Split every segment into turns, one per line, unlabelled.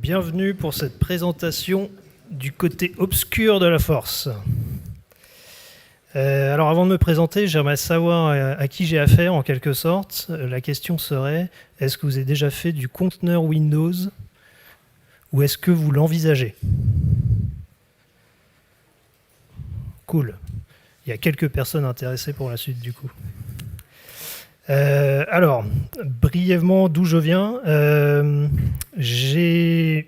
Bienvenue pour cette présentation du côté obscur de la force. Alors avant de me présenter, j'aimerais savoir à qui j'ai affaire en quelque sorte. La question serait, est-ce que vous avez déjà fait du conteneur Windows ou est-ce que vous l'envisagez? Cool. Il y a quelques personnes intéressées pour la suite du coup. Alors, brièvement, d'où je viens, j'ai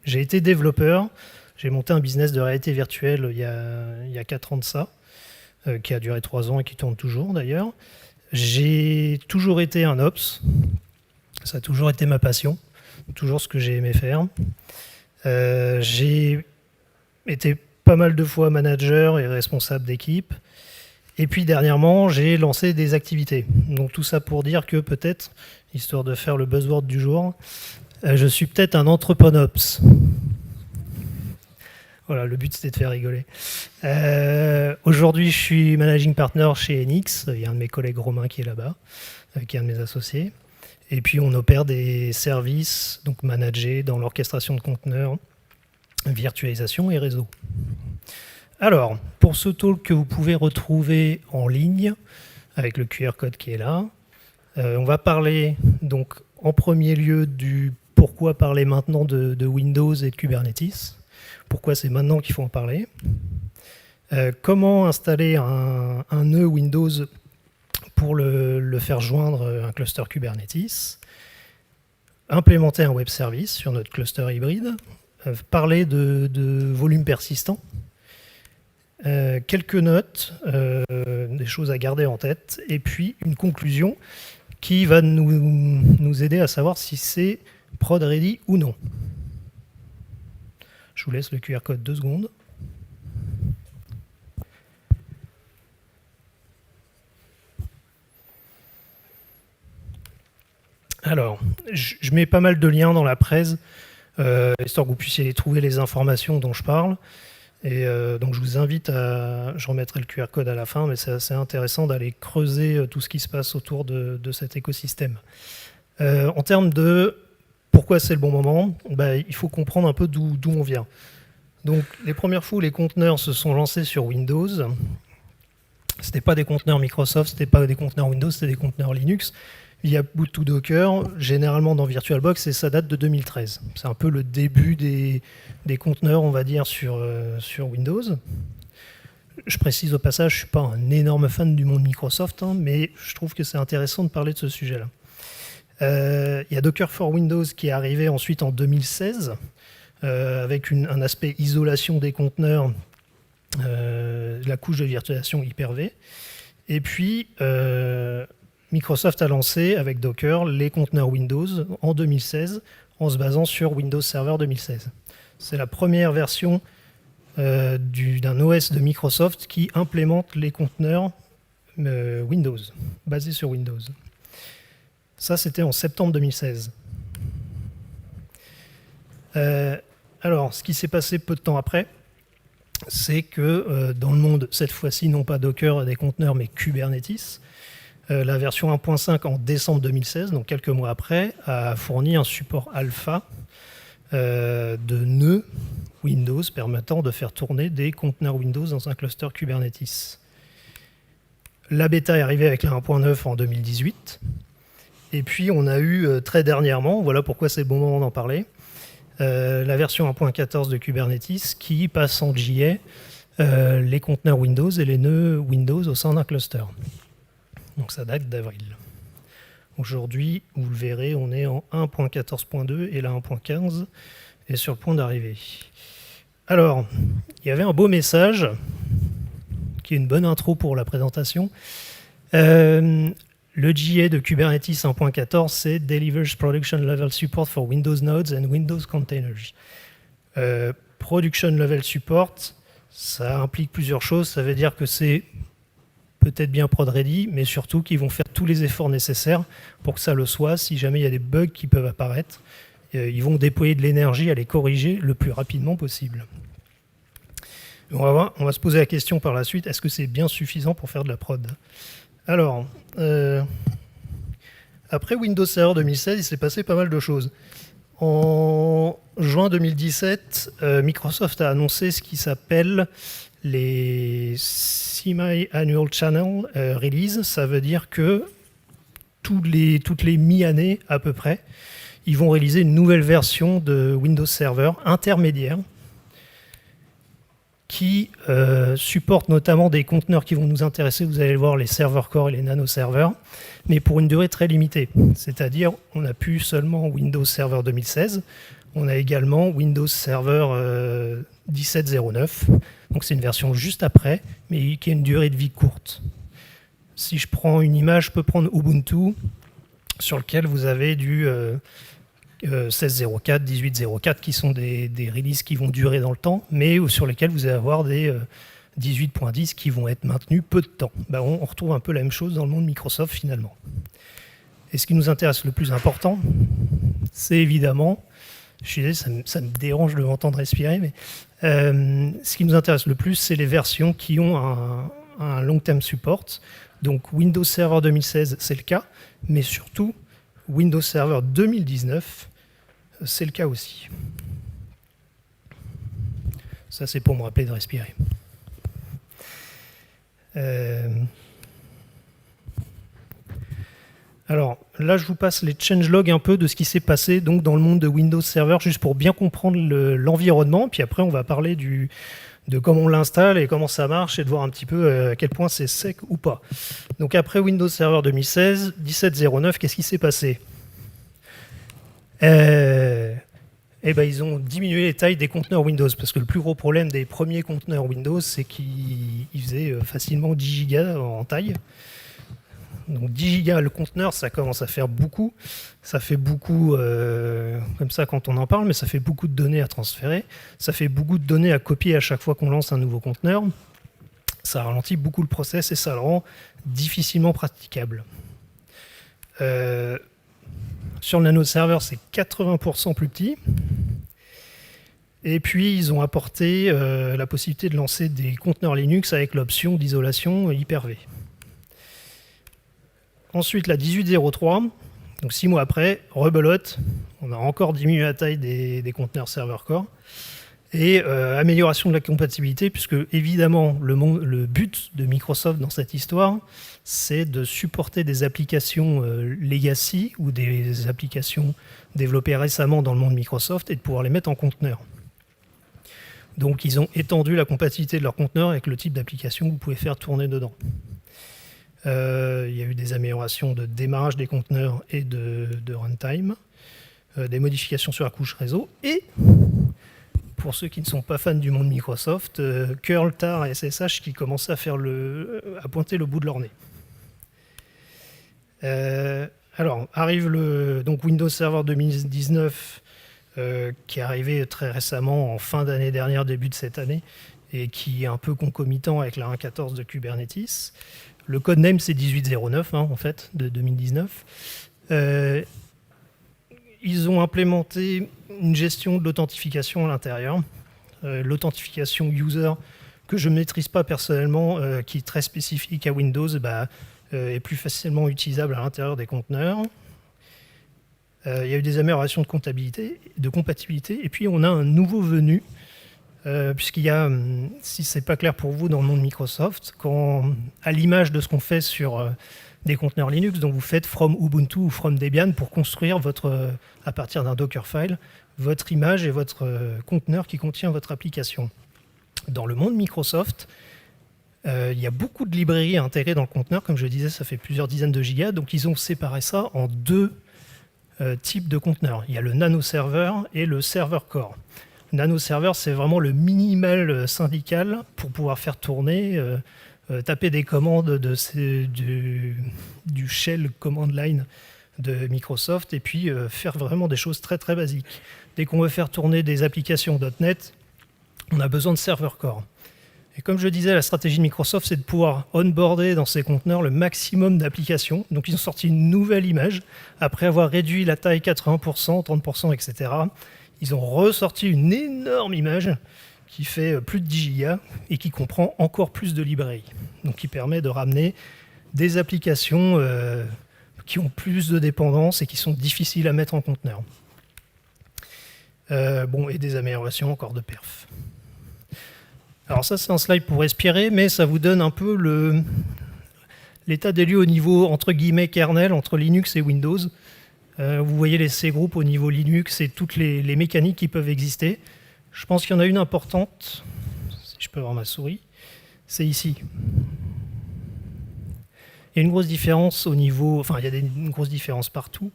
été développeur, j'ai monté un business de réalité virtuelle il y a 4 ans de ça, qui a duré 3 ans et qui tourne toujours d'ailleurs. J'ai toujours été un ops, ça a toujours été ma passion, toujours ce que j'ai aimé faire. J'ai été pas mal de fois manager et responsable d'équipe. Et puis dernièrement, j'ai lancé des activités. Donc tout ça pour dire que peut-être, histoire de faire le buzzword du jour, je suis peut-être un entrepreneur-ops. Voilà, le but c'était de faire rigoler. Aujourd'hui, je suis managing partner chez Enix. Il y a un de mes collègues Romain qui est là-bas, qui est un de mes associés. Et puis on opère des services donc managés dans l'orchestration de conteneurs, virtualisation et réseau. Alors, pour ce talk que vous pouvez retrouver en ligne, avec le QR code qui est là, on va parler donc en premier lieu du pourquoi parler maintenant de Windows et de Kubernetes, pourquoi c'est maintenant qu'il faut en parler, comment installer un nœud Windows pour le faire joindre un cluster Kubernetes, implémenter un web service sur notre cluster hybride, parler de volume persistant, quelques notes, des choses à garder en tête, et puis une conclusion qui va nous aider à savoir si c'est prod ready ou non. Je vous laisse le QR code 2 secondes. Alors, je mets pas mal de liens dans la presse, histoire que vous puissiez trouver les informations dont je parle. Et donc je vous invite je remettrai le QR code à la fin, mais c'est assez intéressant d'aller creuser tout ce qui se passe autour de cet écosystème. En termes de pourquoi c'est le bon moment, il faut comprendre un peu d'où on vient. Donc les premières fois où les conteneurs se sont lancés sur Windows, c'était pas des conteneurs Microsoft, c'était pas des conteneurs Windows, c'était des conteneurs Linux. Il y a Ubuntu Docker, généralement dans VirtualBox, et ça date de 2013. C'est un peu le début des conteneurs, on va dire, sur Windows. Je précise au passage, je ne suis pas un énorme fan du monde Microsoft, mais je trouve que c'est intéressant de parler de ce sujet-là. Il y a Docker for Windows qui est arrivé ensuite en 2016, avec un aspect isolation des conteneurs, la couche de virtualisation Hyper-V. Et puis, Microsoft a lancé avec Docker les conteneurs Windows en 2016 en se basant sur Windows Server 2016. C'est la première version d'un OS de Microsoft qui implémente les conteneurs Windows, basés sur Windows. Ça, c'était en septembre 2016. Alors, ce qui s'est passé peu de temps après, c'est que dans le monde, cette fois-ci, non pas Docker des conteneurs, mais Kubernetes, la version 1.5 en décembre 2016, donc quelques mois après, a fourni un support alpha de nœuds Windows permettant de faire tourner des conteneurs Windows dans un cluster Kubernetes. La bêta est arrivée avec la 1.9 en 2018. Et puis on a eu très dernièrement, voilà pourquoi c'est le bon moment d'en parler, la version 1.14 de Kubernetes qui passe en GA les conteneurs Windows et les nœuds Windows au sein d'un cluster. Donc ça date d'avril. Aujourd'hui, vous le verrez, on est en 1.14.2 et la 1.15 est sur le point d'arriver. Alors, il y avait un beau message, qui est une bonne intro pour la présentation. Le GA de Kubernetes 1.14, c'est Delivers Production Level Support for Windows Nodes and Windows Containers. Production Level Support, ça implique plusieurs choses. Ça veut dire que c'est peut-être bien prod ready, mais surtout qu'ils vont faire tous les efforts nécessaires pour que ça le soit. Si jamais il y a des bugs qui peuvent apparaître, ils vont déployer de l'énergie à les corriger le plus rapidement possible. On va se poser la question par la suite, est-ce que c'est bien suffisant pour faire de la prod? Alors, après Windows Server 2016, il s'est passé pas mal de choses. En juin 2017, Microsoft a annoncé ce qui s'appelle les Semi-Annual Channel Release. Ça veut dire que toutes les mi-années à peu près, ils vont réaliser une nouvelle version de Windows Server intermédiaire qui supporte notamment des conteneurs qui vont nous intéresser. Vous allez le voir, les serveurs core et les nano-serveurs, mais pour une durée très limitée. C'est-à-dire, on n'a plus seulement Windows Server 2016, on a également Windows Server 17.09. Donc c'est une version juste après, mais qui a une durée de vie courte. Si je prends une image, je peux prendre Ubuntu, sur lequel vous avez du 16.04, 18.04, qui sont des releases qui vont durer dans le temps, mais sur lesquels vous allez avoir des 18.10 qui vont être maintenus peu de temps. Ben, on retrouve un peu la même chose dans le monde Microsoft finalement. Et ce qui nous intéresse le plus important, c'est évidemment, je suis désolé, ça me dérange de m'entendre respirer, mais ce qui nous intéresse le plus, c'est les versions qui ont un long-term support. Donc Windows Server 2016, c'est le cas, mais surtout Windows Server 2019, c'est le cas aussi. Ça, c'est pour me rappeler de respirer. Alors là, je vous passe les changelogs un peu de ce qui s'est passé donc, dans le monde de Windows Server, juste pour bien comprendre l'environnement. Puis après, on va parler de comment on l'installe et comment ça marche et de voir un petit peu à quel point c'est sec ou pas. Donc après Windows Server 2016, 17.09, qu'est-ce qui s'est passé ? Ils ont diminué les tailles des conteneurs Windows, parce que le plus gros problème des premiers conteneurs Windows, c'est qu'ils faisaient facilement 10 gigas en taille. Donc 10 gigas le conteneur, ça commence à faire beaucoup. Ça fait beaucoup comme ça quand on en parle, mais ça fait beaucoup de données à transférer. Ça fait beaucoup de données à copier à chaque fois qu'on lance un nouveau conteneur. Ça ralentit beaucoup le process et ça le rend difficilement praticable. Sur le nano serveur, c'est 80% plus petit. Et puis, ils ont apporté la possibilité de lancer des conteneurs Linux avec l'option d'isolation Hyper-V. Ensuite, la 18.03, donc 6 mois après, rebelote. On a encore diminué la taille des conteneurs serveur core. Et amélioration de la compatibilité, puisque évidemment, le but de Microsoft dans cette histoire, c'est de supporter des applications legacy ou des applications développées récemment dans le monde Microsoft et de pouvoir les mettre en conteneur. Donc, ils ont étendu la compatibilité de leur conteneur avec le type d'application que vous pouvez faire tourner dedans. Il y a eu des améliorations de démarrage des conteneurs et de runtime, des modifications sur la couche réseau et, pour ceux qui ne sont pas fans du monde Microsoft, curl, tar et SSH qui commençaient à pointer le bout de leur nez. Alors, arrive donc Windows Server 2019 qui est arrivé très récemment en fin d'année dernière, début de cette année, et qui est un peu concomitant avec la 1.14 de Kubernetes. Le codename, c'est 18.09, en fait, de 2019. Ils ont implémenté une gestion de l'authentification à l'intérieur. L'authentification user, que je ne maîtrise pas personnellement, qui est très spécifique à Windows, est plus facilement utilisable à l'intérieur des conteneurs. Il y a eu des améliorations de compatibilité, et puis on a un nouveau venu, puisqu'il y a, si ce n'est pas clair pour vous dans le monde Microsoft, à l'image de ce qu'on fait sur des conteneurs Linux, donc vous faites from Ubuntu ou from Debian pour construire à partir d'un Dockerfile, votre image et votre conteneur qui contient votre application. Dans le monde Microsoft, il y a beaucoup de librairies à intégrer dans le conteneur, comme je le disais, ça fait plusieurs dizaines de gigas, donc ils ont séparé ça en deux types de conteneurs. Il y a le nano server et le server core. Le nano server, c'est vraiment le minimal syndical pour pouvoir faire tourner, taper des commandes du shell command line de Microsoft et puis faire vraiment des choses très très basiques. Dès qu'on veut faire tourner des applications .NET, on a besoin de server core. Et comme je disais, la stratégie de Microsoft, c'est de pouvoir onboarder dans ces conteneurs le maximum d'applications. Donc ils ont sorti une nouvelle image, après avoir réduit la taille 80%, 30%, etc. Ils ont ressorti une énorme image qui fait plus de 10 gigas et qui comprend encore plus de librairies. Donc qui permet de ramener des applications qui ont plus de dépendance et qui sont difficiles à mettre en conteneur. et des améliorations encore de perf. Alors ça, c'est un slide pour respirer, mais ça vous donne un peu l'état des lieux au niveau, entre guillemets, kernel, entre Linux et Windows. Vous voyez les C-groupes au niveau Linux et toutes les mécaniques qui peuvent exister. Je pense qu'il y en a une importante, si je peux avoir ma souris, c'est ici. Il y a une grosse différence au niveau, enfin il y a une grosse différence partout,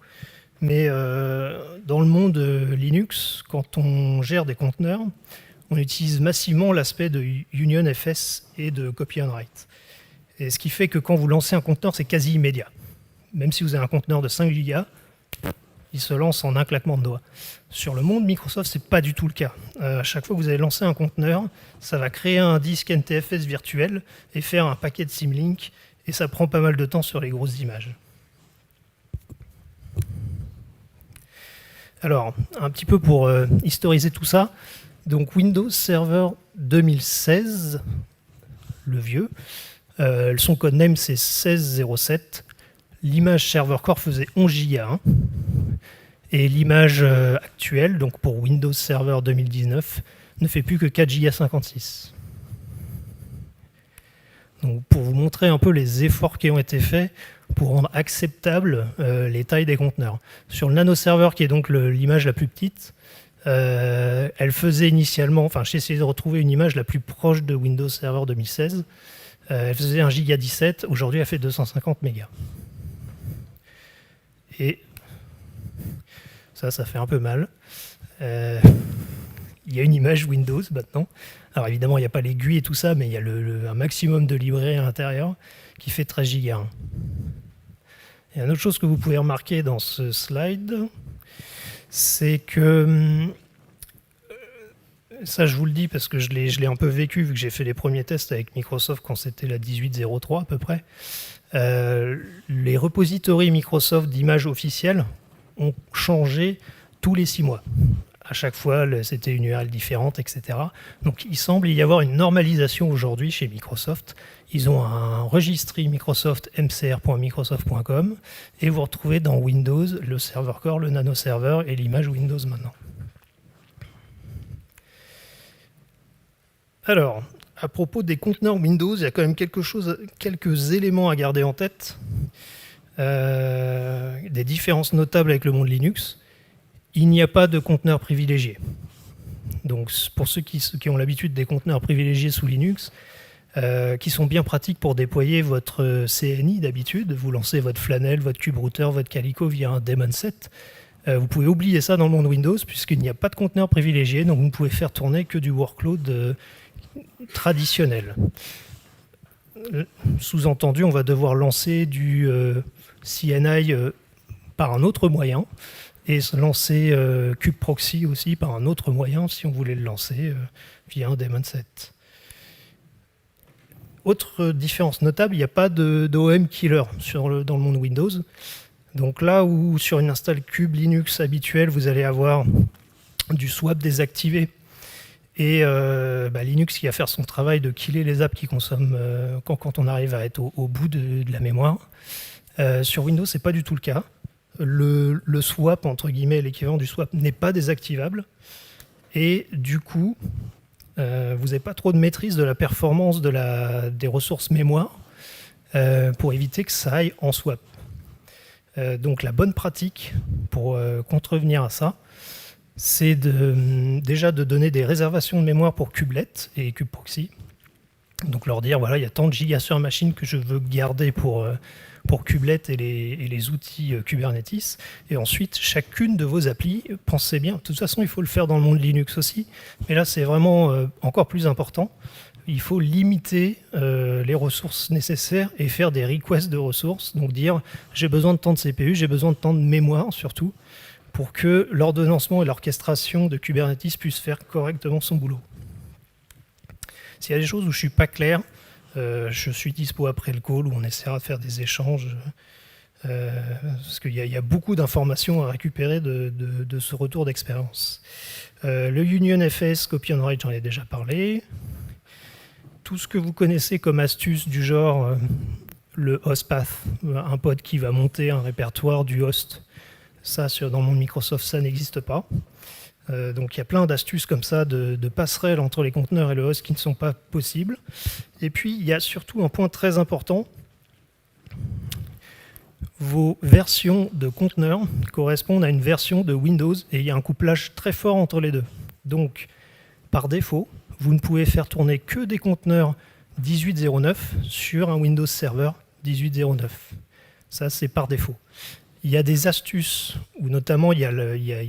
mais dans le monde Linux, quand on gère des conteneurs, on utilise massivement l'aspect de UnionFS et de copy on write. Et ce qui fait que quand vous lancez un conteneur, c'est quasi immédiat. Même si vous avez un conteneur de 5 Go, il se lance en un claquement de doigts. Sur le monde Microsoft, c'est pas du tout le cas. À chaque fois que vous allez lancer un conteneur, ça va créer un disque NTFS virtuel et faire un paquet de symlink, et ça prend pas mal de temps sur les grosses images. Alors, un petit peu pour historiser tout ça. Donc Windows Server 2016, le vieux, son codename c'est 1607. L'image server core faisait 11 Go. Et l'image actuelle, donc pour Windows Server 2019, ne fait plus que 4,56 Go. Donc pour vous montrer un peu les efforts qui ont été faits pour rendre acceptables les tailles des conteneurs. Sur le nano server, qui est donc l'image la plus petite, elle faisait initialement, enfin j'ai essayé de retrouver une image la plus proche de Windows Server 2016, elle faisait 1,17 Go, aujourd'hui elle fait 250 mégas. Et ça fait un peu mal. Il y a une image Windows maintenant. Alors évidemment, il n'y a pas les GUI et tout ça, mais il y a un maximum de librairies à l'intérieur qui fait 13 Go. Et une autre chose que vous pouvez remarquer dans ce slide, c'est que, ça je vous le dis parce que je l'ai un peu vécu, vu que j'ai fait les premiers tests avec Microsoft quand c'était la 18.03 à peu près, les repositories Microsoft d'images officielles ont changé tous les 6 mois. À chaque fois, c'était une URL différente, etc. Donc il semble y avoir une normalisation aujourd'hui chez Microsoft. Ils ont un registry Microsoft mcr.microsoft.com et vous retrouvez dans Windows le server core, le nano server et l'image Windows maintenant. Alors, à propos des conteneurs Windows, il y a quand même quelques éléments à garder en tête. Des différences notables avec le monde Linux. Il n'y a pas de conteneurs privilégiés. Donc pour ceux qui ont l'habitude des conteneurs privilégiés sous Linux, qui sont bien pratiques pour déployer votre CNI d'habitude, vous lancez votre Flannel, votre KubeRouter, votre Calico via un daemon set, vous pouvez oublier ça dans le monde Windows puisqu'il n'y a pas de conteneurs privilégiés, donc vous ne pouvez faire tourner que du workload traditionnel. Sous-entendu, on va devoir lancer du CNI par un autre moyen, et lancer kubeproxy aussi par un autre moyen si on voulait le lancer via un daemon set. Autre différence notable, il n'y a pas d'OM killer dans le monde Windows. Donc là où sur une install kube Linux habituelle, vous allez avoir du swap désactivé et Linux qui va faire son travail de killer les apps qui consomment quand on arrive à être au bout de la mémoire. Sur Windows, ce n'est pas du tout le cas. Le swap, entre guillemets, l'équivalent du swap, n'est pas désactivable. Et du coup, vous n'avez pas trop de maîtrise de la performance des ressources mémoire pour éviter que ça aille en swap. Donc la bonne pratique pour contrevenir à ça, c'est déjà de donner des réservations de mémoire pour kubelet et kubeproxy. Donc leur dire, voilà, il y a tant de gigas sur machine que je veux garder pour kubelet et les outils Kubernetes. Et ensuite, chacune de vos applis, pensez bien, de toute façon, il faut le faire dans le monde Linux aussi, mais là, c'est vraiment encore plus important. Il faut limiter les ressources nécessaires et faire des requests de ressources, donc dire, j'ai besoin de tant de CPU, j'ai besoin de tant de mémoire, surtout, pour que l'ordonnancement et l'orchestration de Kubernetes puissent faire correctement son boulot. S'il y a des choses où je ne suis pas clair, je suis dispo après le call où on essaiera de faire des échanges parce qu'il y a beaucoup d'informations à récupérer de ce retour d'expérience. Le UnionFS, copy on write, j'en ai déjà parlé. Tout ce que vous connaissez comme astuce du genre le host path, un pod qui va monter un répertoire du host, ça dans le monde Microsoft, ça n'existe pas. Donc il y a plein d'astuces comme ça, de passerelles entre les conteneurs et le host qui ne sont pas possibles. Et puis il y a surtout un point très important. Vos versions de conteneurs correspondent à une version de Windows et il y a un couplage très fort entre les deux. Donc par défaut, vous ne pouvez faire tourner que des conteneurs 18.09 sur un Windows Server 18.09. Ça, c'est par défaut. Il y a des astuces, où notamment il y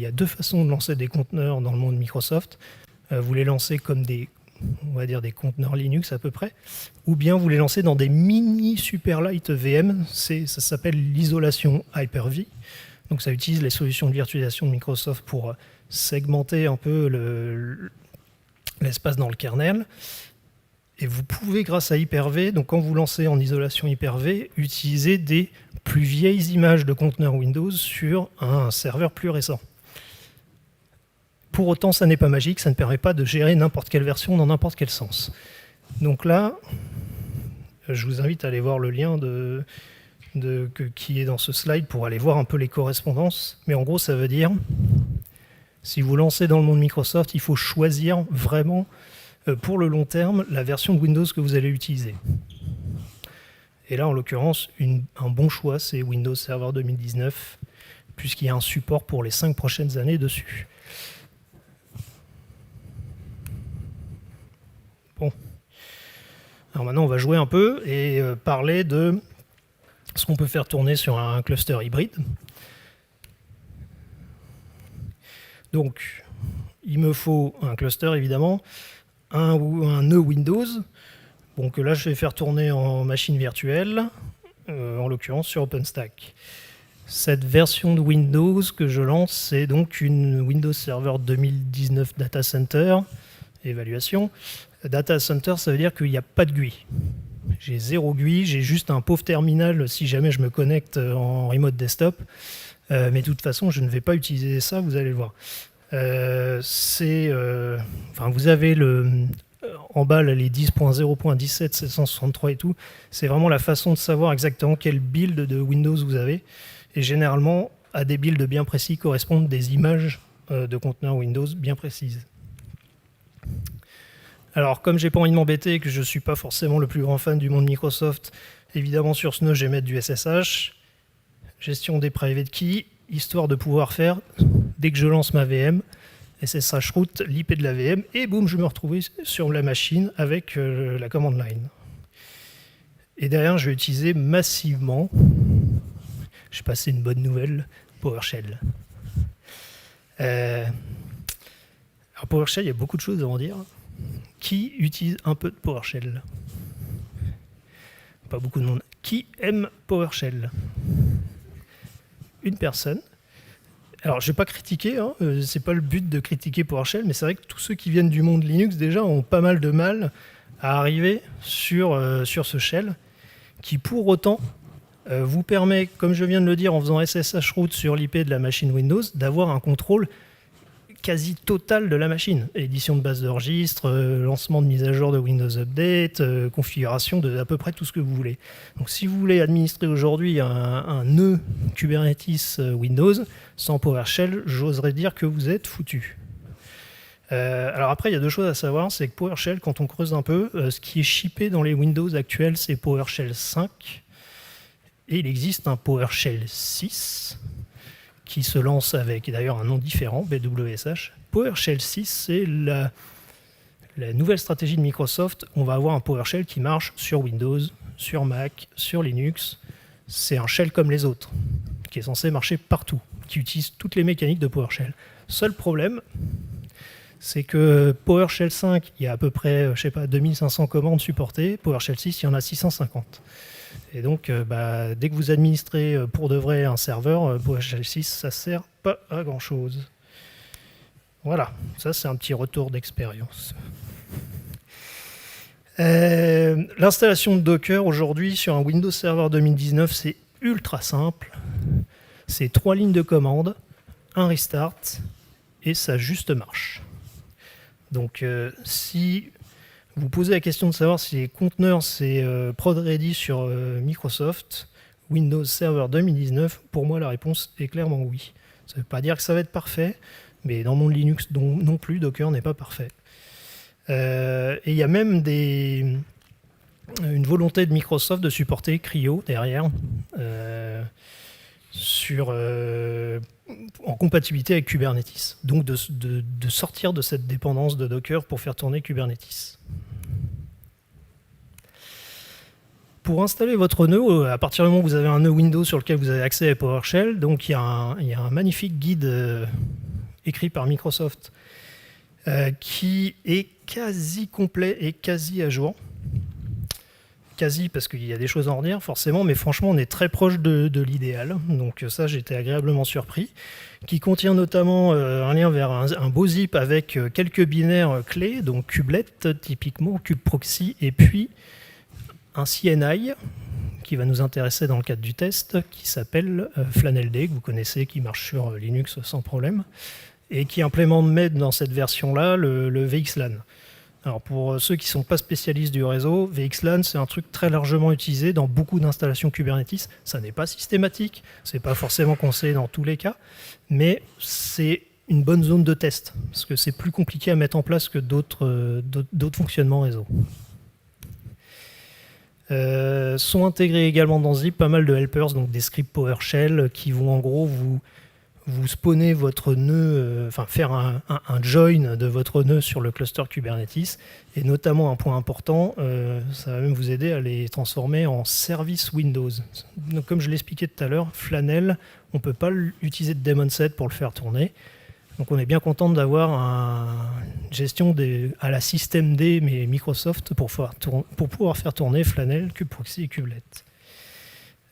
a deux façons de lancer des conteneurs dans le monde Microsoft. Vous les lancez comme on va dire des conteneurs Linux à peu près, ou bien vous les lancez dans des mini Superlight VM. Ça s'appelle l'isolation Hyper-V. Donc ça utilise les solutions de virtualisation de Microsoft pour segmenter un peu l'espace dans le kernel. Et vous pouvez, grâce à Hyper-V, donc quand vous lancez en isolation Hyper-V, utiliser des plus vieilles images de conteneurs Windows sur un serveur plus récent. Pour autant, ça n'est pas magique, ça ne permet pas de gérer n'importe quelle version dans n'importe quel sens. Donc là, je vous invite à aller voir le lien qui est dans ce slide pour aller voir un peu les correspondances. Mais en gros, ça veut dire, si vous lancez dans le monde Microsoft, il faut choisir vraiment pour le long terme la version de Windows que vous allez utiliser. Et là, en l'occurrence, un bon choix, c'est Windows Server 2019, puisqu'il y a un support pour les 5 prochaines années dessus. Bon. Alors maintenant, on va jouer un peu et parler de ce qu'on peut faire tourner sur un cluster hybride. Donc, il me faut un cluster, évidemment, un nœud Windows, bon, que là je vais faire tourner en machine virtuelle, en l'occurrence sur OpenStack. Cette version de Windows que je lance, c'est donc une Windows Server 2019 Data Center, évaluation. Data Center, ça veut dire qu'il n'y a pas de GUI. J'ai 0 GUI, j'ai juste un pauvre terminal si jamais je me connecte en remote desktop. Mais de toute façon, je ne vais pas utiliser ça, vous allez le voir. Vous avez en bas là, les 10.0.17, 763 et tout. C'est vraiment la façon de savoir exactement quel build de Windows vous avez. Et généralement, à des builds bien précis correspondent des images de conteneurs Windows bien précises. Alors, comme j'ai pas envie de m'embêter et que je suis pas forcément le plus grand fan du monde Microsoft, évidemment sur ce nœud, je vais mettre du SSH, gestion des private keys, histoire de pouvoir faire, dès que je lance ma VM, SSH root, l'IP de la VM, et boum, je me retrouve sur la machine avec la command line. Et derrière, je vais utiliser massivement, je sais pas si c'est une bonne nouvelle, PowerShell. Alors PowerShell, il y a beaucoup de choses à en dire. Qui utilise un peu de PowerShell? Pas beaucoup de monde. Qui aime PowerShell? Une personne. Alors, je ne vais pas critiquer, hein, c'est pas le but de critiquer PowerShell, mais c'est vrai que tous ceux qui viennent du monde Linux, déjà, ont pas mal de mal à arriver sur ce shell, qui pour autant vous permet, comme je viens de le dire, en faisant SSH root sur l'IP de la machine Windows, d'avoir un contrôle quasi total de la machine. Édition de base de registre, lancement de mise à jour de Windows Update, configuration de à peu près tout ce que vous voulez. Donc si vous voulez administrer aujourd'hui un nœud Kubernetes Windows sans PowerShell, j'oserais dire que vous êtes foutu. Alors après, il y a deux choses à savoir, c'est que PowerShell, quand on creuse un peu, ce qui est shippé dans les Windows actuels, c'est PowerShell 5, et il existe un PowerShell 6, qui se lance avec d'ailleurs un nom différent, BWSH. PowerShell 6, c'est la nouvelle stratégie de Microsoft. On va avoir un PowerShell qui marche sur Windows, sur Mac, sur Linux. C'est un shell comme les autres, qui est censé marcher partout, qui utilise toutes les mécaniques de PowerShell. Seul problème, c'est que PowerShell 5, il y a à peu près, 2500 commandes supportées. PowerShell 6, il y en a 650. Et donc, dès que vous administrez pour de vrai un serveur, PowerShell 6, ça ne sert pas à grand-chose. Voilà, ça c'est un petit retour d'expérience. L'installation de Docker aujourd'hui sur un Windows Server 2019, c'est ultra simple. C'est 3 lignes de commande, un restart, et ça juste marche. Donc, si vous posez la question de savoir si les conteneurs c'est prod ready sur Microsoft, Windows Server 2019, pour moi la réponse est clairement oui. Ça ne veut pas dire que ça va être parfait, mais dans le monde Linux non plus, Docker n'est pas parfait. Et il y a même une volonté de Microsoft de supporter CRI-O derrière, en compatibilité avec Kubernetes. Donc de sortir de cette dépendance de Docker pour faire tourner Kubernetes. Pour installer votre nœud, à partir du moment où vous avez un nœud Windows sur lequel vous avez accès à PowerShell, donc il y a un magnifique guide écrit par Microsoft qui est quasi complet et quasi à jour. Quasi parce qu'il y a des choses à en redire forcément, mais franchement on est très proche de l'idéal, donc ça j'étais agréablement surpris, qui contient notamment un lien vers un beau zip avec quelques binaires clés, donc kubelet typiquement, kubeproxy, et puis un CNI qui va nous intéresser dans le cadre du test, qui s'appelle Flanneld, que vous connaissez, qui marche sur Linux sans problème, et qui implémente dans cette version-là le VXLAN. Alors pour ceux qui ne sont pas spécialistes du réseau, VXLAN c'est un truc très largement utilisé dans beaucoup d'installations Kubernetes. Ça n'est pas systématique, c'est pas forcément conseillé dans tous les cas, mais c'est une bonne zone de test, parce que c'est plus compliqué à mettre en place que d'autres fonctionnements réseau. Sont intégrés également dans Zip pas mal de helpers, donc des scripts PowerShell qui vont en gros vous spawner votre nœud, faire un join de votre nœud sur le cluster Kubernetes, et notamment un point important, ça va même vous aider à les transformer en service Windows. Donc, comme je l'expliquais tout à l'heure, Flannel, on ne peut pas utiliser de daemon set pour le faire tourner. Donc on est bien content d'avoir une gestion à la systemd, mais Microsoft, pour pouvoir faire tourner Flannel, kubeproxy et kubelet.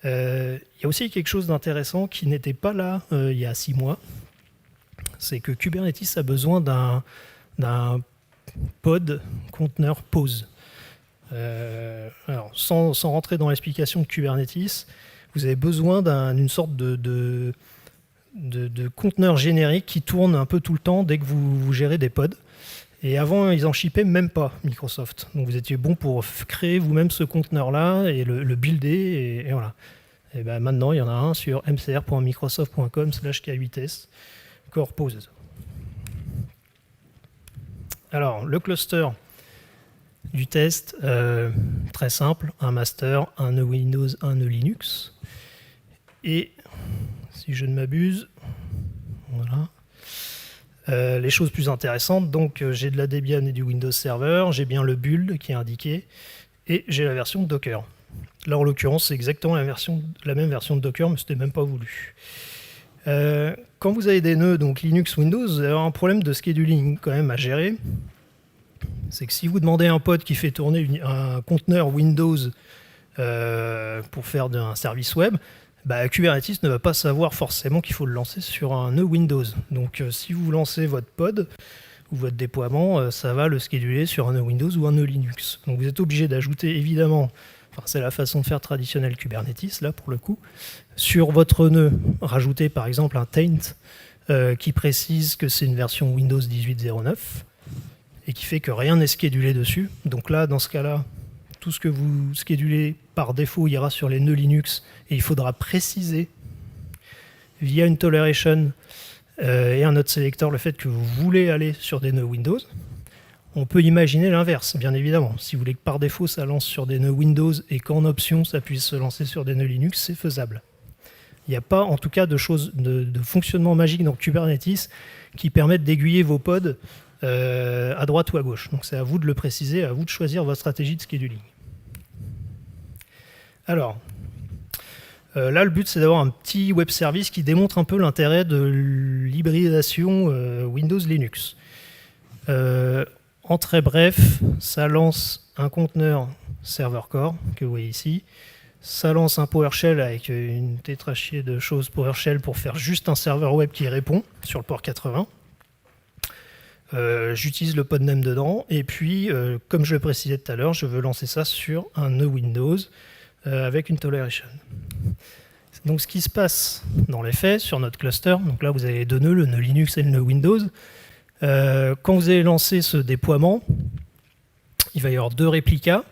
Il y a aussi quelque chose d'intéressant qui n'était pas là il y a 6 mois. C'est que Kubernetes a besoin d'un pod conteneur pause. Alors, sans rentrer dans l'explication de Kubernetes, vous avez besoin d'une sorte de conteneur générique qui tourne un peu tout le temps dès que vous gérez des pods. Et avant, ils en shippaient même pas, Microsoft. Donc vous étiez bon pour créer vous-même ce conteneur-là et le builder, et voilà. Et ben maintenant, il y en a un sur mcr.microsoft.com/k8s, core pause. Alors, le cluster du test, très simple, un master, un nœud Windows, un nœud Linux. Et si je ne m'abuse, voilà. Les choses plus intéressantes, donc j'ai de la Debian et du Windows Server, j'ai bien le build qui est indiqué, et j'ai la version de Docker. Là, en l'occurrence, c'est exactement la même version de Docker, mais ce n'était même pas voulu. Quand vous avez des nœuds, donc Linux, Windows, vous avez un problème de scheduling quand même à gérer. C'est que si vous demandez à un pod qui fait tourner un conteneur Windows pour faire un service web, Kubernetes ne va pas savoir forcément qu'il faut le lancer sur un nœud Windows. Donc si vous lancez votre pod ou votre déploiement, ça va le scheduler sur un nœud Windows ou un nœud Linux. Donc vous êtes obligé d'ajouter évidemment, c'est la façon de faire traditionnelle Kubernetes là pour le coup, sur votre nœud, rajouter par exemple un taint qui précise que c'est une version Windows 18.09 et qui fait que rien n'est schedulé dessus. Donc là, dans ce cas-là, tout ce que vous schedulez par défaut ira sur les nœuds Linux et il faudra préciser via une toleration et un autre sélecteur le fait que vous voulez aller sur des nœuds Windows. On peut imaginer l'inverse, bien évidemment. Si vous voulez que par défaut ça lance sur des nœuds Windows et qu'en option ça puisse se lancer sur des nœuds Linux, c'est faisable. Il n'y a pas en tout cas de fonctionnement magique dans Kubernetes qui permettent d'aiguiller vos pods à droite ou à gauche. Donc c'est à vous de le préciser, à vous de choisir votre stratégie de scheduling. Alors, là le but c'est d'avoir un petit web service qui démontre un peu l'intérêt de l'hybridation Windows-Linux. En très bref, ça lance un conteneur serveur core que vous voyez ici. Ça lance un PowerShell avec une tétrachier de choses PowerShell pour faire juste un serveur web qui répond sur le port 80. J'utilise le podname dedans et puis, comme je le précisais tout à l'heure, je veux lancer ça sur un nœud Windows avec une toleration. Donc ce qui se passe dans les faits sur notre cluster, donc là vous avez les deux nœuds, le nœud Linux et le nœud Windows. Quand vous allez lancer ce déploiement, il va y avoir 2 réplicas,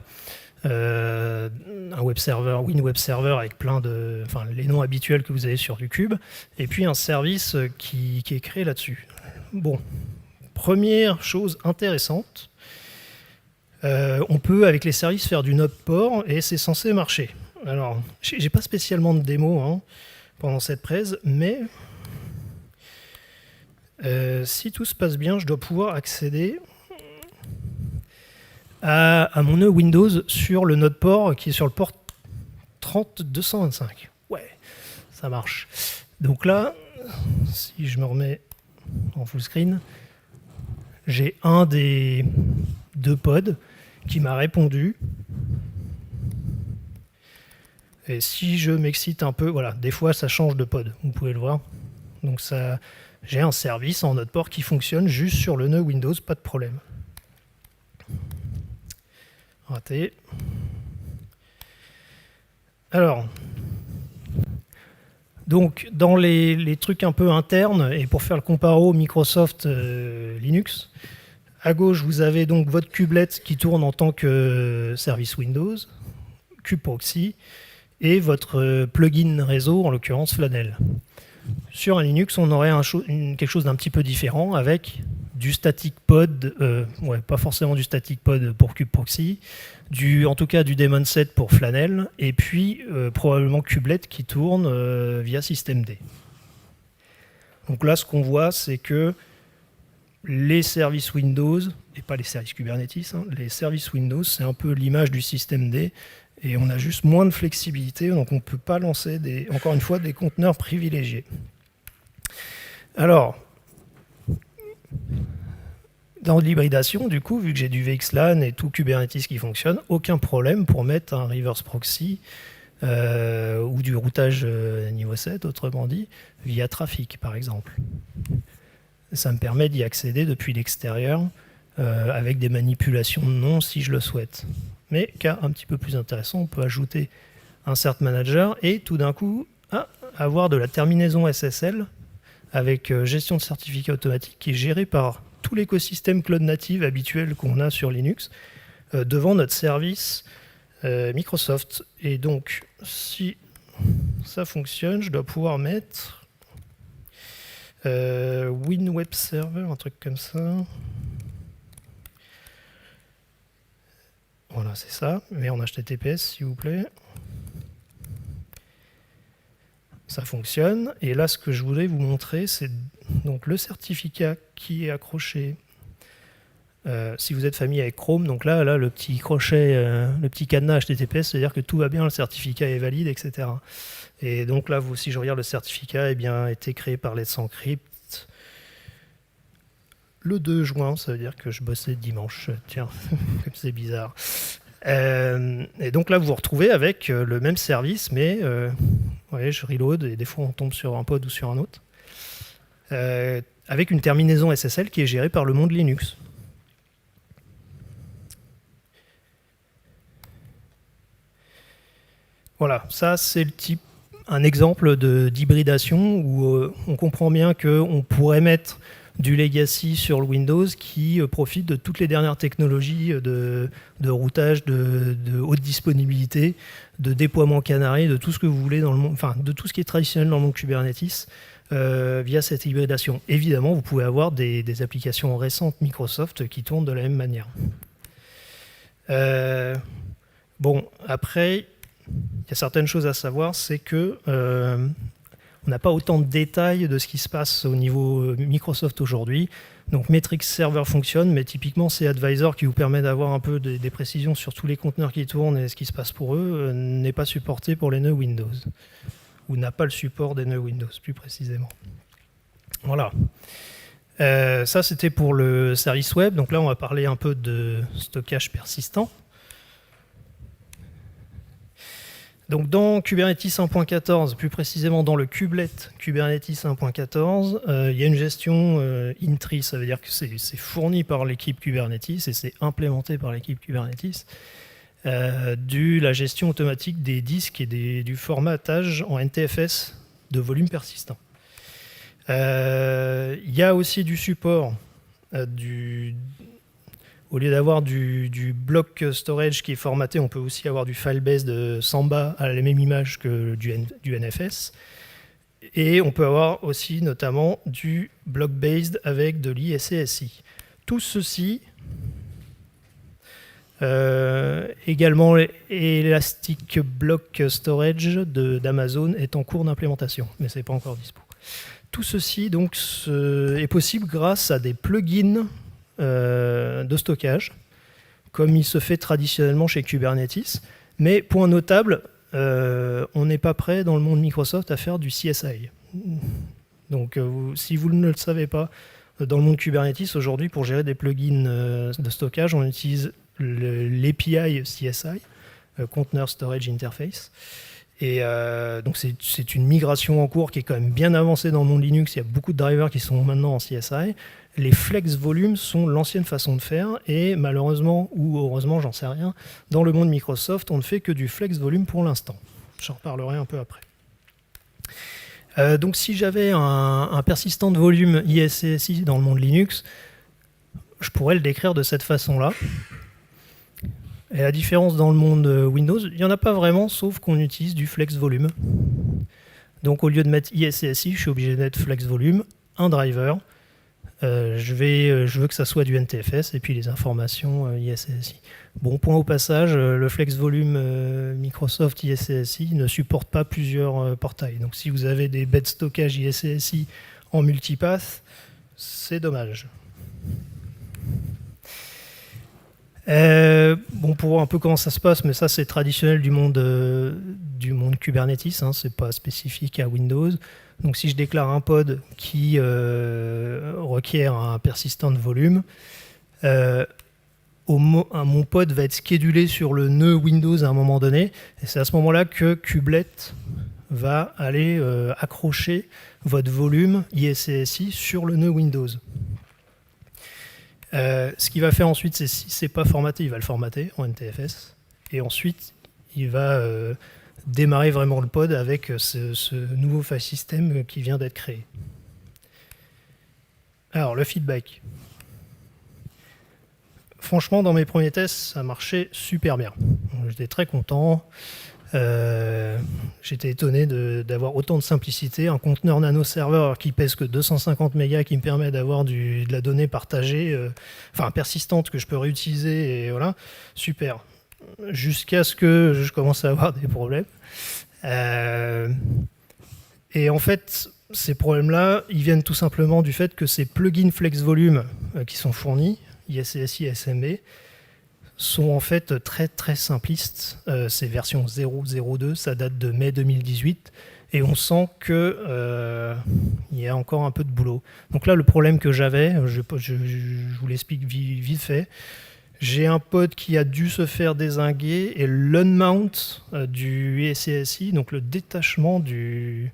un web server, WinWeb Server avec les noms habituels que vous avez sur du cube, et puis un service qui est créé là-dessus. bon, première chose intéressante, on peut avec les services faire du node port et c'est censé marcher. Alors, j'ai pas spécialement de démo pendant cette presse, mais si tout se passe bien, je dois pouvoir accéder à mon nœud Windows sur le node port qui est sur le port 30225. Ouais, ça marche. Donc là, si je me remets en full screen, j'ai un des deux pods qui m'a répondu. Et si je m'excite un peu, voilà, des fois ça change de pod, vous pouvez le voir. Donc ça, j'ai un service en node port qui fonctionne juste sur le nœud Windows, pas de problème. Raté. Alors, donc dans les trucs un peu internes, et pour faire le comparo Microsoft Linux, à gauche vous avez donc votre kubelet qui tourne en tant que service Windows, kubeproxy, et votre plugin réseau, en l'occurrence Flanel. Sur un Linux, on aurait quelque chose d'un petit peu différent avec du static pod, pas forcément du static pod pour kubeproxy, en tout cas du daemon set pour Flanel, et puis probablement kubelet qui tourne via systemd. Donc là, ce qu'on voit, c'est que les services Windows, et pas les services Kubernetes, les services Windows, c'est un peu l'image du systemd, et on a juste moins de flexibilité, donc on ne peut pas lancer, encore une fois, des conteneurs privilégiés. Alors, dans l'hybridation, du coup, vu que j'ai du VXLAN et tout Kubernetes qui fonctionne, aucun problème pour mettre un reverse proxy ou du routage niveau 7, autrement dit, via trafic, par exemple. Ça me permet d'y accéder depuis l'extérieur avec des manipulations de noms si je le souhaite. Mais cas un petit peu plus intéressant, on peut ajouter un cert manager et tout d'un coup avoir de la terminaison SSL avec gestion de certificats automatiques qui est gérée par tout l'écosystème cloud native habituel qu'on a sur Linux devant notre service Microsoft. Et donc, si ça fonctionne, je dois pouvoir mettre WinWeb Server, un truc comme ça. Voilà, c'est ça, mais en HTTPS, s'il vous plaît. Ça fonctionne. Et là, ce que je voudrais vous montrer, c'est donc le certificat qui est accroché. Si vous êtes familier avec Chrome, donc là le petit crochet, le petit cadenas HTTPS, c'est-à-dire que tout va bien, le certificat est valide, etc. Et donc là, si je regarde le certificat, a été créé par Let's Encrypt le 2 juin, ça veut dire que je bossais dimanche. Tiens, comme c'est bizarre. Et donc là, vous vous retrouvez avec le même service, mais je reload et des fois on tombe sur un pod ou sur un autre. Avec une terminaison SSL qui est gérée par le monde Linux. Voilà, ça c'est un exemple d'hybridation où on comprend bien qu'on pourrait mettre du legacy sur le Windows qui profite de toutes les dernières technologies de routage, de haute disponibilité, de déploiement canari, de tout ce que vous voulez dans le monde, enfin de tout ce qui est traditionnel dans le monde Kubernetes via cette hybridation. Évidemment, vous pouvez avoir des applications récentes Microsoft qui tournent de la même manière. Bon, après, il y a certaines choses à savoir, c'est que on n'a pas autant de détails de ce qui se passe au niveau Microsoft aujourd'hui. Donc Metrix Server fonctionne, mais typiquement c'est Advisor qui vous permet d'avoir un peu des précisions sur tous les conteneurs qui tournent et ce qui se passe pour eux, n'est pas supporté pour les nœuds Windows. Ou n'a pas le support des nœuds Windows, plus précisément. Voilà. Ça c'était pour le service web. Donc là on va parler un peu de stockage persistant. Donc dans Kubernetes 1.14, plus précisément dans le kubelet Kubernetes 1.14, il y a une gestion in-tree, ça veut dire que c'est fourni par l'équipe Kubernetes et c'est implémenté par l'équipe Kubernetes, la gestion automatique des disques et du formatage en NTFS de volume persistant. Il y a aussi du support au lieu d'avoir du bloc storage qui est formaté, on peut aussi avoir du file base de Samba à la même image que du NFS. Et on peut avoir aussi notamment du block-based avec de l'ISCSI. Tout ceci, également Elastic Block Storage d'Amazon est en cours d'implémentation, mais ce n'est pas encore dispo. Tout ceci donc, est possible grâce à des plugins de stockage, comme il se fait traditionnellement chez Kubernetes. Mais point notable, on n'est pas prêt dans le monde Microsoft à faire du CSI. Donc si vous ne le savez pas, dans le monde Kubernetes, aujourd'hui, pour gérer des plugins de stockage, on utilise l'API CSI, Container Storage Interface. Et donc c'est une migration en cours qui est quand même bien avancée dans le monde Linux. Il y a beaucoup de drivers qui sont maintenant en CSI. Les flex volumes sont l'ancienne façon de faire, et malheureusement ou heureusement, j'en sais rien, dans le monde Microsoft, on ne fait que du flex volume pour l'instant. J'en reparlerai un peu après. Donc si j'avais un persistant de volume ISCSI dans le monde Linux, je pourrais le décrire de cette façon-là. Et la différence dans le monde Windows, il n'y en a pas vraiment, sauf qu'on utilise du flex volume. Donc au lieu de mettre ISCSI, je suis obligé de mettre flex volume, un driver. Je veux que ça soit du NTFS et puis les informations ISCSI. Bon, point au passage, le flex volume Microsoft ISCSI ne supporte pas plusieurs portails. Donc si vous avez des bêtes de stockage ISCSI en multipath, c'est dommage. Bon, pour voir un peu comment ça se passe, mais ça c'est traditionnel du monde Kubernetes, hein, c'est pas spécifique à Windows. Donc si je déclare un pod qui requiert un persistant de volume, mon pod va être schedulé sur le nœud Windows à un moment donné, et c'est à ce moment-là que Kubelet va aller accrocher votre volume ISCSI sur le nœud Windows. Ce qu'il va faire ensuite, c'est si c'est pas formaté, il va le formater en NTFS, et ensuite il va démarrer vraiment le pod avec ce nouveau file system qui vient d'être créé. Alors le feedback. Franchement, dans mes premiers tests, ça marchait super bien. J'étais très content. J'étais étonné d'avoir autant de simplicité. Un conteneur nano serveur qui pèse que 250 mégas, qui me permet d'avoir de la donnée partagée, persistante, que je peux réutiliser, et voilà, super. Jusqu'à ce que je commence à avoir des problèmes. Et en fait, ces problèmes-là, ils viennent tout simplement du fait que ces plugins flex volume qui sont fournis, ISCSI et SMB, sont en fait très très simplistes. C'est version 0.02, ça date de mai 2018, et on sent que il y a encore un peu de boulot. Donc là, le problème que j'avais, je vous l'explique vite fait. J'ai un pod qui a dû se faire dézinguer, et l'unmount du ISCSI, donc le détachement du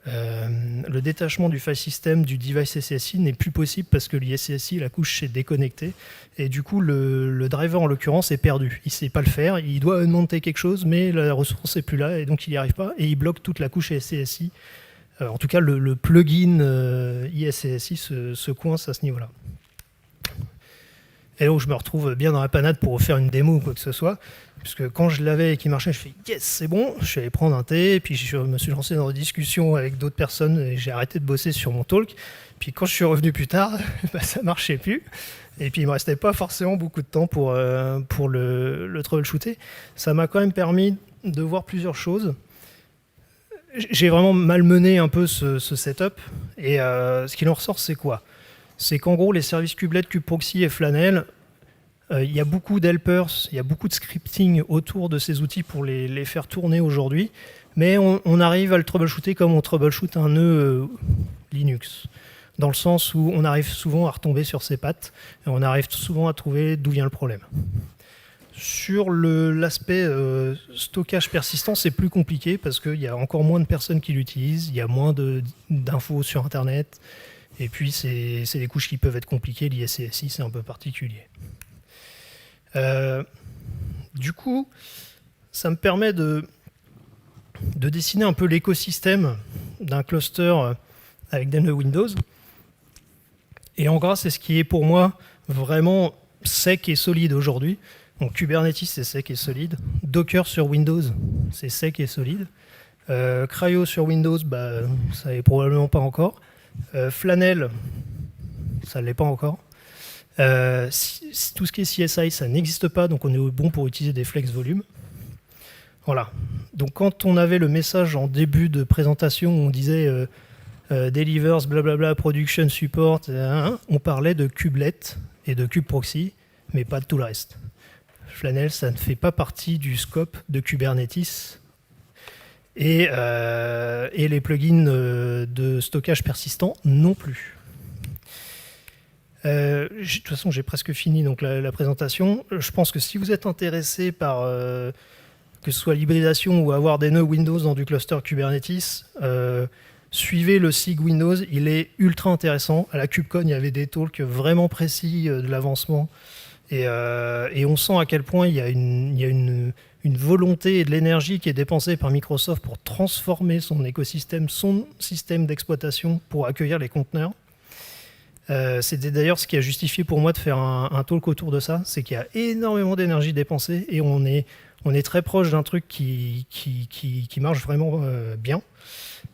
file system du device SCSI n'est plus possible parce que l'ISCSI, la couche s'est déconnectée, et du coup le driver en l'occurrence est perdu. Il ne sait pas le faire, il doit monter quelque chose, mais la ressource n'est plus là, et donc il n'y arrive pas, et il bloque toute la couche SCSI. En tout cas, le plugin ISCSI se coince à ce niveau-là. Et là où je me retrouve bien dans la panade pour faire une démo ou quoi que ce soit, puisque quand je l'avais et qu'il marchait, je fais « yes, c'est bon !» Je suis allé prendre un thé, et puis je me suis lancé dans des discussions avec d'autres personnes, et j'ai arrêté de bosser sur mon talk. Puis quand je suis revenu plus tard, ça marchait plus. Et puis il ne me restait pas forcément beaucoup de temps pour le troubleshooter. Ça m'a quand même permis de voir plusieurs choses. J'ai vraiment malmené un peu ce setup, et ce qu'il en ressort, c'est quoi ? C'est qu'en gros, les services kubelet, kubeproxy et Flannel, il y a beaucoup d'helpers, il y a beaucoup de scripting autour de ces outils pour les faire tourner aujourd'hui, mais on arrive à le troubleshooter comme on troubleshoot un nœud Linux, dans le sens où on arrive souvent à retomber sur ses pattes, et on arrive souvent à trouver d'où vient le problème. Sur l'aspect stockage persistant, c'est plus compliqué, parce qu'il y a encore moins de personnes qui l'utilisent, il y a moins d'infos sur Internet, et puis c'est des couches qui peuvent être compliquées, l'ISCSI c'est un peu particulier. Du coup, ça me permet de dessiner un peu l'écosystème d'un cluster avec des nœuds Windows. Et en gras, c'est ce qui est pour moi vraiment sec et solide aujourd'hui. Donc Kubernetes, c'est sec et solide. Docker sur Windows, c'est sec et solide. Cryo sur Windows, ça n'est probablement pas encore. Flannel, ça ne l'est pas encore. Tout ce qui est CSI, ça n'existe pas, donc on est bon pour utiliser des flex volumes. Voilà. Donc quand on avait le message en début de présentation où on disait delivers, blablabla, production, support, on parlait de kubelet et de kube proxy, mais pas de tout le reste. Flannel, ça ne fait pas partie du scope de Kubernetes. Et les plugins de stockage persistant non plus. De toute façon, j'ai presque fini donc, la présentation. Je pense que si vous êtes intéressé par que ce soit l'hybridation ou avoir des nœuds Windows dans du cluster Kubernetes, suivez le SIG Windows, il est ultra intéressant. À la KubeCon, il y avait des talks vraiment précis de l'avancement. Et on sent à quel point il y a une volonté et de l'énergie qui est dépensée par Microsoft pour transformer son écosystème, son système d'exploitation pour accueillir les conteneurs. C'était d'ailleurs ce qui a justifié pour moi de faire un talk autour de ça, c'est qu'il y a énormément d'énergie dépensée et on est très proche d'un truc qui marche vraiment bien.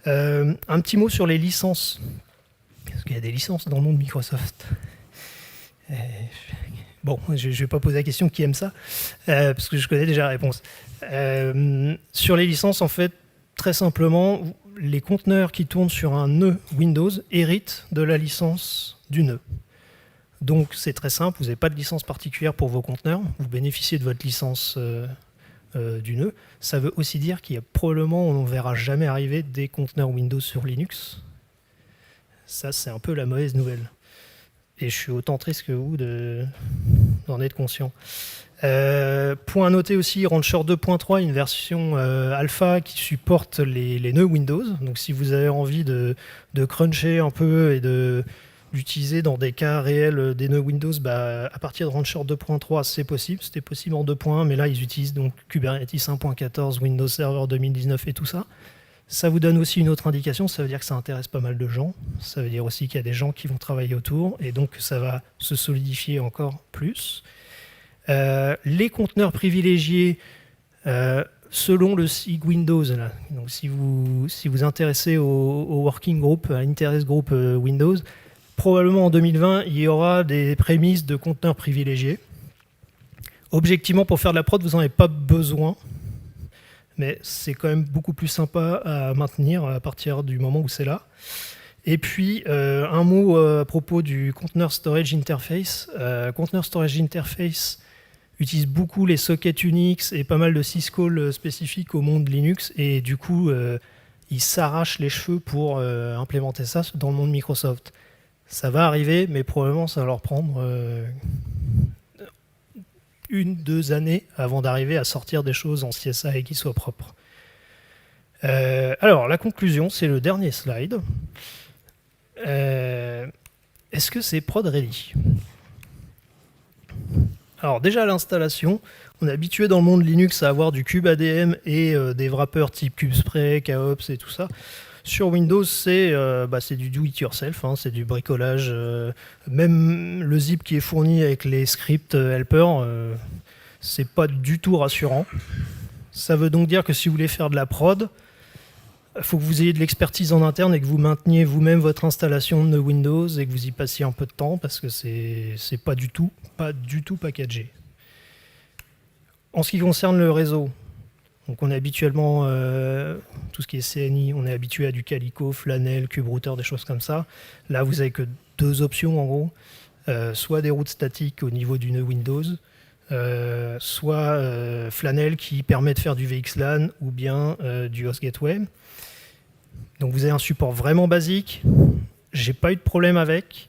Un petit mot sur les licences, parce qu'il y a des licences dans le monde Microsoft. Bon, je ne vais pas poser la question qui aime ça, parce que je connais déjà la réponse. Sur les licences, en fait, très simplement, les conteneurs qui tournent sur un nœud Windows héritent de la licence du nœud. Donc c'est très simple, vous n'avez pas de licence particulière pour vos conteneurs, vous bénéficiez de votre licence du nœud. Ça veut aussi dire qu'il y a probablement, on ne verra jamais arriver des conteneurs Windows sur Linux. Ça, c'est un peu la mauvaise nouvelle. Et je suis autant triste que vous d'en être conscient. Point à noter aussi, Rancher 2.3, une version alpha qui supporte les nœuds Windows. Donc si vous avez envie de cruncher un peu et d'utiliser dans des cas réels des nœuds Windows, à partir de Rancher 2.3, c'est possible. C'était possible en 2.1, mais là, ils utilisent donc Kubernetes 1.14, Windows Server 2019 et tout ça. Ça vous donne aussi une autre indication, ça veut dire que ça intéresse pas mal de gens, ça veut dire aussi qu'il y a des gens qui vont travailler autour, et donc ça va se solidifier encore plus. Les conteneurs privilégiés, selon le SIG Windows, là. Donc si vous intéressez au working group, à l'interest group Windows, probablement en 2020, il y aura des prémices de conteneurs privilégiés. Objectivement, pour faire de la prod, vous n'en avez pas besoin, mais c'est quand même beaucoup plus sympa à maintenir à partir du moment où c'est là. Et puis, un mot à propos du Container Storage Interface. Container Storage Interface utilise beaucoup les sockets Unix et pas mal de syscalls spécifiques au monde Linux, et du coup, ils s'arrachent les cheveux pour implémenter ça dans le monde Microsoft. Ça va arriver, mais probablement ça va leur prendre 1-2 années avant d'arriver à sortir des choses en CSI qui soient propres. Alors, la conclusion, c'est le dernier slide. Est-ce que c'est prod ready? Alors déjà, l'installation, on est habitué dans le monde Linux à avoir du KubeADM et des wrappers type KubeSpray, KOps et tout ça. Sur Windows, c'est du do-it-yourself, hein, c'est du bricolage. Même le zip qui est fourni avec les scripts helper, c'est pas du tout rassurant. Ça veut donc dire que si vous voulez faire de la prod, il faut que vous ayez de l'expertise en interne et que vous mainteniez vous-même votre installation de Windows et que vous y passiez un peu de temps, parce que c'est pas du tout packagé. En ce qui concerne le réseau, donc on est habituellement, tout ce qui est CNI, on est habitué à du Calico, Flannel, KubeRouter, des choses comme ça. Là, vous n'avez que 2 options en gros. Soit des routes statiques au niveau du nœud Windows, soit Flannel qui permet de faire du VXLAN ou bien du Host Gateway. Donc vous avez un support vraiment basique. J'ai pas eu de problème avec,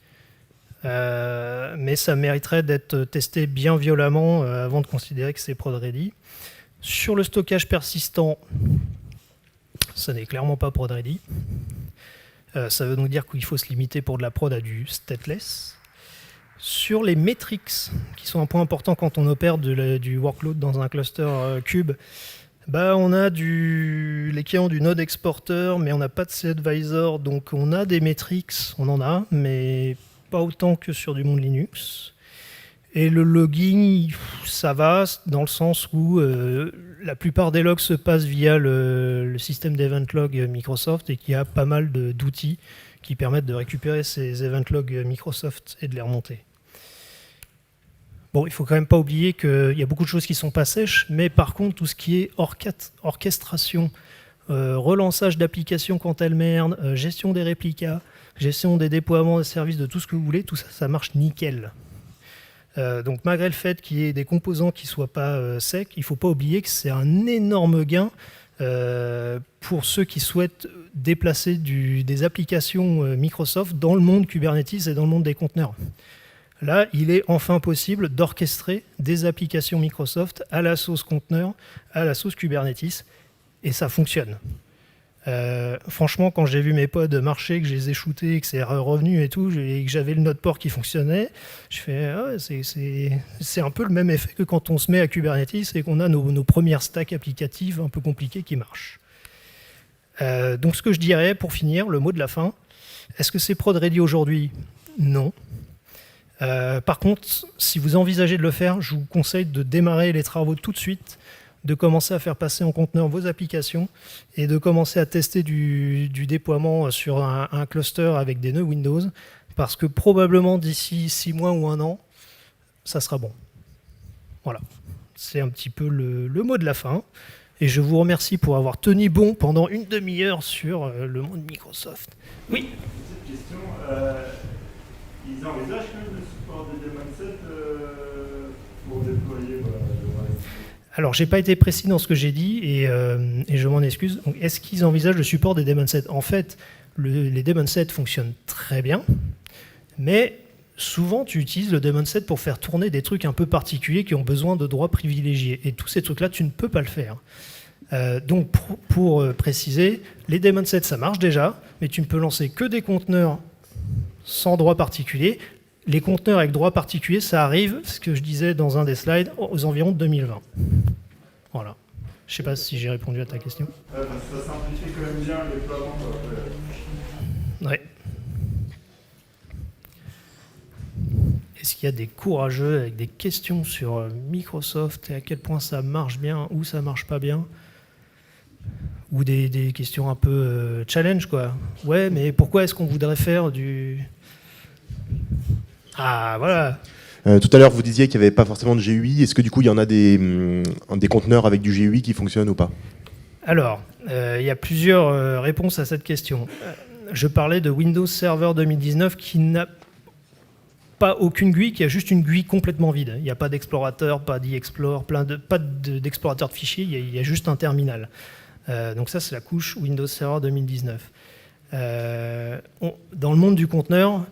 mais ça mériterait d'être testé bien violemment avant de considérer que c'est prod ready. Sur le stockage persistant, ça n'est clairement pas prod ready. Ça veut donc dire qu'il faut se limiter pour de la prod à du stateless. Sur les metrics, qui sont un point important quand on opère du workload dans un cluster cube, on a l'équivalent du node exporter, mais on n'a pas de C-advisor, donc on a des metrics, on en a, mais pas autant que sur du monde Linux. Et le logging, ça va, dans le sens où la plupart des logs se passent via le système d'event log Microsoft et qu'il y a pas mal d'outils qui permettent de récupérer ces event logs Microsoft et de les remonter. Bon, il ne faut quand même pas oublier qu'il y a beaucoup de choses qui ne sont pas sèches, mais par contre, tout ce qui est orchestration, relançage d'applications quand elles merdent, gestion des réplicas, gestion des déploiements, des services, de tout ce que vous voulez, tout ça, ça marche nickel. Donc malgré le fait qu'il y ait des composants qui ne soient pas secs, il ne faut pas oublier que c'est un énorme gain pour ceux qui souhaitent déplacer des applications Microsoft dans le monde Kubernetes et dans le monde des conteneurs. Là, il est enfin possible d'orchestrer des applications Microsoft à la sauce conteneur, à la sauce Kubernetes, et ça fonctionne. Franchement, quand j'ai vu mes pods marcher, que je les ai shootés, que c'est revenu et tout, et que j'avais le node port qui fonctionnait, je fais c'est un peu le même effet que quand on se met à Kubernetes et qu'on a nos premières stacks applicatives un peu compliquées qui marchent. Donc ce que je dirais pour finir, le mot de la fin, est-ce que c'est prod ready aujourd'hui? Non. Par contre, si vous envisagez de le faire, je vous conseille de démarrer les travaux tout de suite, de commencer à faire passer en conteneur vos applications et de commencer à tester du déploiement sur un cluster avec des nœuds Windows, parce que probablement d'ici 6 mois ou 1 an, ça sera bon. Voilà, c'est un petit peu le mot de la fin. Et je vous remercie pour avoir tenu bon pendant une demi-heure sur le monde Microsoft. Oui.
Cette question, ils envisagent quand même le support des Daemon 7 pour déployer
Alors, j'ai pas été précis dans ce que j'ai dit et je m'en excuse. Donc, est-ce qu'ils envisagent le support des Daemon 7? En fait, les Daemon 7 fonctionnent très bien, mais souvent, tu utilises le Daemon 7 pour faire tourner des trucs un peu particuliers qui ont besoin de droits privilégiés. Et tous ces trucs-là, tu ne peux pas le faire. Donc, pour préciser, les Daemon 7, ça marche déjà, mais tu ne peux lancer que des conteneurs sans droit particulier. Les conteneurs avec droit particulier, ça arrive, ce que je disais dans un des slides, aux environs de 2020. Voilà. Je ne sais pas si j'ai répondu à ta question.
Ça simplifie quand même bien le déploiement.
Ouais. Est-ce qu'il y a des courageux avec des questions sur Microsoft et à quel point ça marche bien ou ça marche pas bien? Ou des questions un peu challenge, quoi. Ouais, mais pourquoi est-ce qu'on voudrait faire du... Ah, voilà.
Tout à l'heure, vous disiez qu'il n'y avait pas forcément de GUI. Est-ce que du coup, il y en a des conteneurs avec du GUI qui fonctionnent ou pas?
Alors, il y a plusieurs réponses à cette question. Je parlais de Windows Server 2019 qui n'a pas aucune GUI, qui a juste une GUI complètement vide. Il n'y a pas d'explorateur, pas d'e-explore, pas d'explorateur de fichiers, il y a juste un terminal. Donc ça, c'est la couche Windows Server 2019. Dans le monde du conteneur,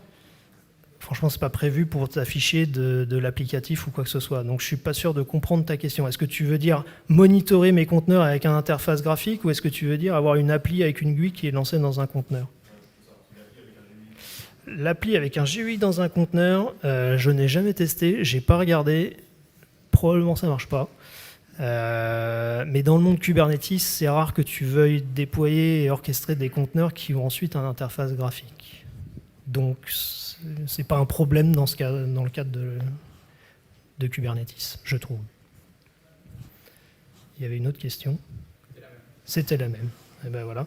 franchement, ce n'est pas prévu pour t'afficher de l'applicatif ou quoi que ce soit. Donc, je ne suis pas sûr de comprendre ta question. Est-ce que tu veux dire monitorer mes conteneurs avec une interface graphique ou est-ce que tu veux dire avoir une appli avec une GUI qui est lancée dans un conteneur? L'appli avec un GUI dans un conteneur, je n'ai jamais testé, je n'ai pas regardé. Probablement, ça ne marche pas. Mais dans le monde Kubernetes, c'est rare que tu veuilles déployer et orchestrer des conteneurs qui ont ensuite une interface graphique. Donc, c'est pas un problème dans le cadre de Kubernetes, je trouve. Il y avait une autre question. C'était la même. Et ben voilà.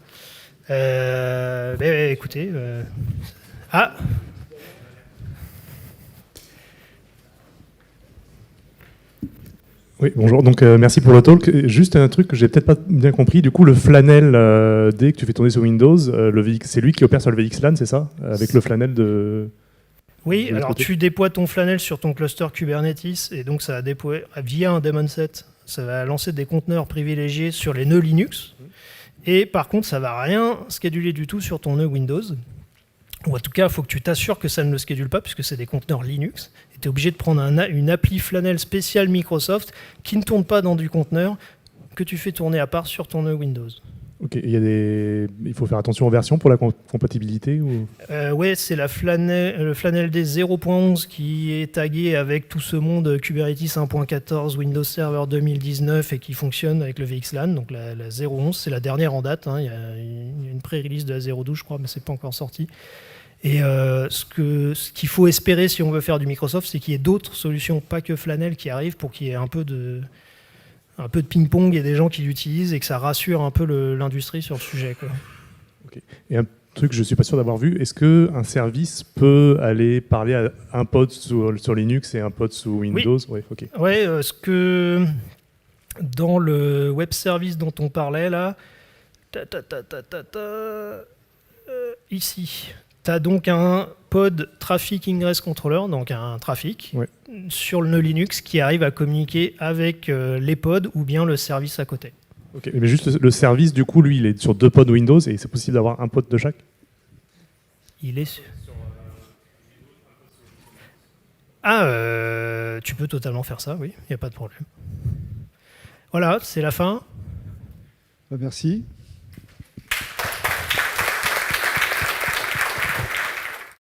Écoutez. Ah.
Oui, bonjour. Donc, merci pour le talk. Juste un truc que j'ai peut-être pas bien compris. Du coup, le Flanel, dès que tu fais tourner sur Windows, c'est lui qui opère sur le VXLAN, c'est ça? Avec le Flanel de...
Oui, alors tu déploies ton Flanel sur ton cluster Kubernetes et donc ça va déployer via un daemon set. Ça va lancer des conteneurs privilégiés sur les nœuds Linux. Et par contre, ça va rien scheduler du tout sur ton nœud Windows. Ou en tout cas, il faut que tu t'assures que ça ne le schedule pas puisque c'est des conteneurs Linux. Et tu es obligé de prendre une appli Flanel spéciale Microsoft qui ne tourne pas dans du conteneur, que tu fais tourner à part sur ton nœud Windows.
Ok, il faut faire attention aux versions pour la compatibilité ou...
Ouais, c'est le Flanel D 0.11 qui est tagué avec tout ce monde Kubernetes 1.14, Windows Server 2019 et qui fonctionne avec le VXLAN. Donc la 0.11, c'est la dernière en date. Hein. Il y a une pré-release de la 0.12, je crois, mais c'est pas encore sorti. Et ce qu'il faut espérer si on veut faire du Microsoft, c'est qu'il y ait d'autres solutions, pas que Flanel, qui arrivent pour qu'il y ait un peu de ping-pong et des gens qui l'utilisent et que ça rassure un peu l'industrie sur le sujet, quoi.
Ok. Et un truc que je ne suis pas sûr d'avoir vu, est-ce qu'un service peut aller parler à un pod sur Linux et un pod sous Windows? Oui. Ouais, ok.
Ouais, ce que dans le web service dont on parlait là, ici, tu as donc un pod Traffic Ingress Controller, donc un trafic,
Ouais.
sur le nœud Linux qui arrive à communiquer avec les pods ou bien le service à côté.
Ok. Mais juste le service, du coup, lui, il est sur 2 pods Windows et c'est possible d'avoir un pod de chaque?
Il est sur... Ah, tu peux totalement faire ça, oui, il n'y a pas de problème. Voilà, c'est la fin.
Merci.